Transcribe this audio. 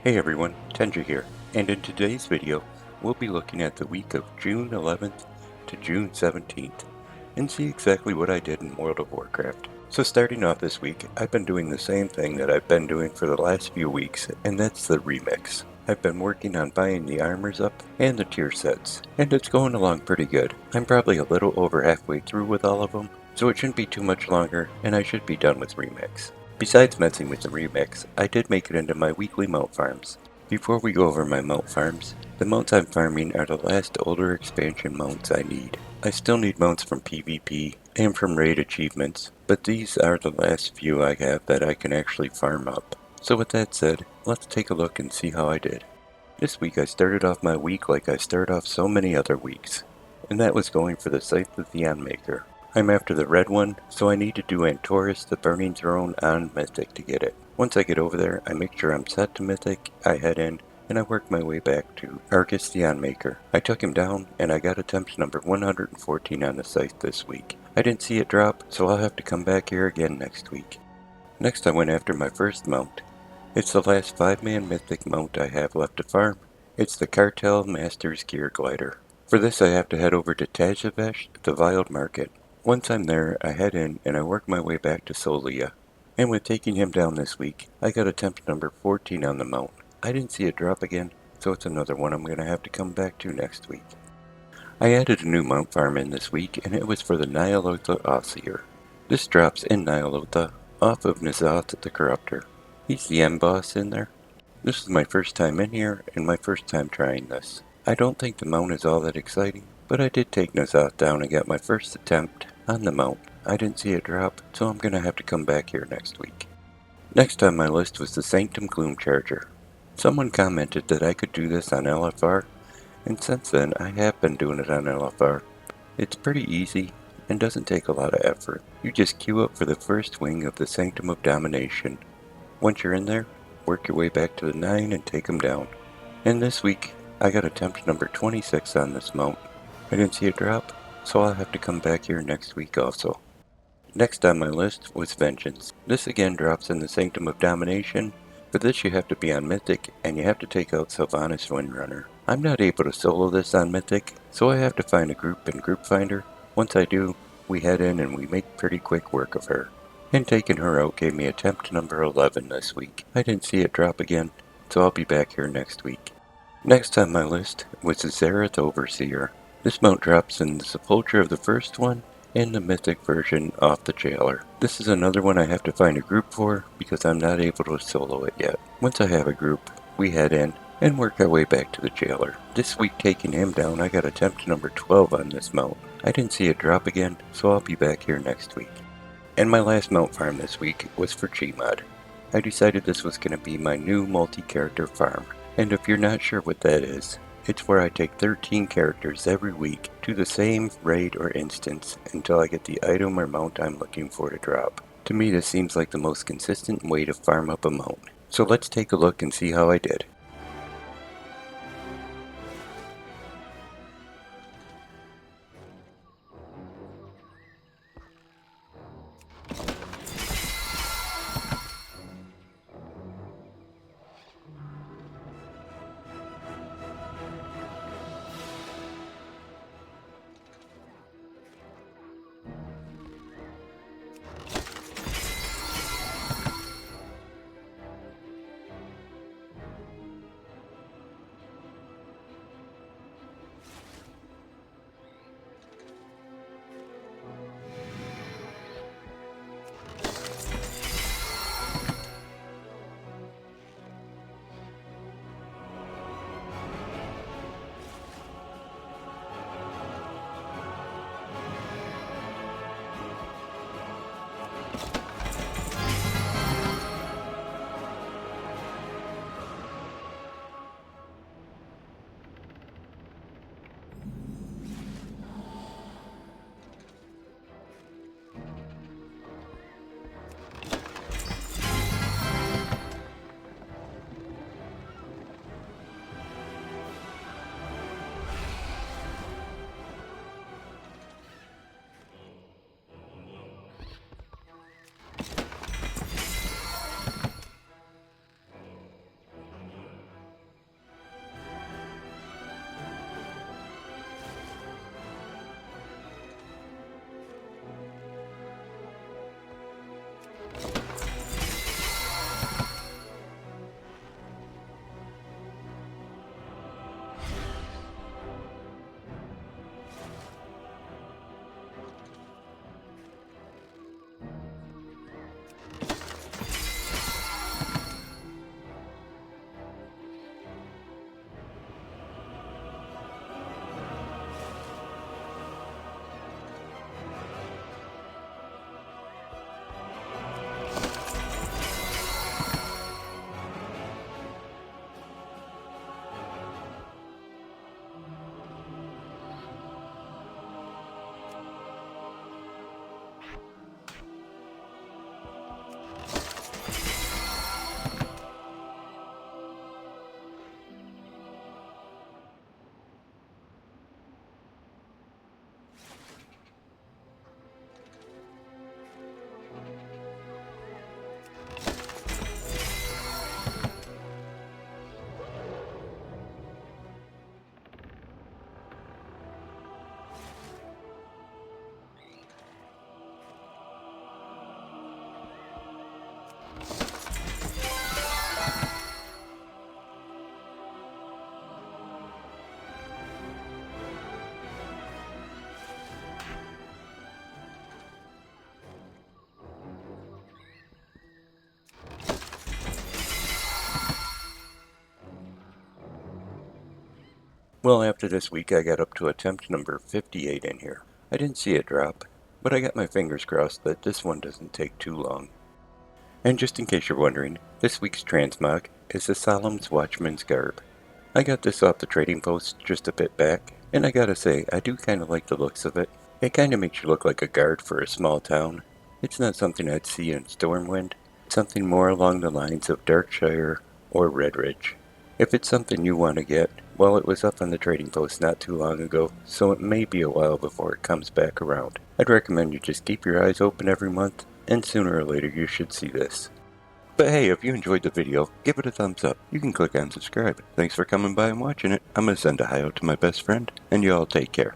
Hey everyone, Tenja here, and in today's video, we'll be looking at the week of June 11th to June 17th, and see exactly what I did in World of Warcraft. So starting off this week, I've been doing the same thing that I've been doing for the last few weeks, and that's the remix. I've been working on buying the armors up and the tier sets, and it's going along pretty good. I'm probably a little over halfway through with all of them, so it shouldn't be too much longer, and I should be done with remix. Besides messing with the remix, I did make it into my weekly mount farms. Before we go over my mount farms, the mounts I'm farming are the last older expansion mounts I need. I still need mounts from PvP and from raid achievements, but these are the last few I have that I can actually farm up. So with that said, let's take a look and see how I did. This week I started off my week like I start off so many other weeks, and that was going for the Scythe of the Unmaker. I'm after the red one, so I need to do Antorus the Burning Throne on Mythic to get it. Once I get over there, I make sure I'm set to Mythic, I head in, and I work my way back to Argus the Unmaker. I took him down, and I got attempt number 114 on the Scythe this week. I didn't see it drop, so I'll have to come back here again next week. Next I went after my first mount. It's the last 5-man Mythic mount I have left to farm. It's the Cartel Master's Gearglider. For this I have to head over to Tajavesh, the Wild Market. Once I'm there, I head in and I work my way back to Solia. And with taking him down this week, I got attempt number 14 on the mount. I didn't see it drop again, so it's another one I'm going to have to come back to next week. I added a new mount farm in this week, and it was for the Ny'alotha Allseer. This drops in Ny'alotha off of Ny'alotha the Corruptor. He's the end boss in there. This is my first time in here, and my first time trying this. I don't think the mount is all that exciting, but I did take Ny'alotha down and got my first attempt on the mount. I didn't see it drop, so I'm going to have to come back here next week. Next on my list was the Sanctum Gloomcharger. Someone commented that I could do this on LFR, and since then I have been doing it on LFR. It's pretty easy and doesn't take a lot of effort. You just queue up for the first wing of the Sanctum of Domination. Once you're in there, work your way back to the 9 and take them down. And this week, I got attempt number 26 on this mount. I didn't see it drop, so I'll have to come back here next week also. Next on my list was Vengence. This again drops in the Sanctum of Domination. For this you have to be on Mythic, and you have to take out Sylvanas Windrunner. I'm not able to solo this on Mythic, so I have to find a group in Group Finder. Once I do, we head in and we make pretty quick work of her. And taking her out gave me attempt number 11 this week. I didn't see it drop again, so I'll be back here next week. Next on my list was the Zareth Overseer. This mount drops in the Sepulchre of the first one, and the Mythic version off the Jailer. This is another one I have to find a group for, because I'm not able to solo it yet. Once I have a group, we head in, and work our way back to the Jailer. This week taking him down, I got attempt number 12 on this mount. I didn't see it drop again, so I'll be back here next week. And my last mount farm this week was for G.M.O.D. I decided this was going to be my new multi-character farm, and if you're not sure what that is, it's where I take 13 characters every week to the same raid or instance until I get the item or mount I'm looking for to drop. To me this seems like the most consistent way to farm up a mount. So let's take a look and see how I did. Well, after this week I got up to attempt number 58 in here. I didn't see it drop, but I got my fingers crossed that this one doesn't take too long. And just in case you're wondering, this week's Transmog is the Solemn's Watchman's Garb. I got this off the trading post just a bit back, and I gotta say, I do kinda like the looks of it. It kinda makes you look like a guard for a small town. It's not something I'd see in Stormwind, it's something more along the lines of Darkshire or Redridge. If it's something you want to get, well, it was up on the trading post not too long ago, so it may be a while before it comes back around. I'd recommend you just keep your eyes open every month, and sooner or later you should see this. But hey, if you enjoyed the video, give it a thumbs up. You can click on subscribe. Thanks for coming by and watching it. I'm going to send a hi out to my best friend, and you all take care.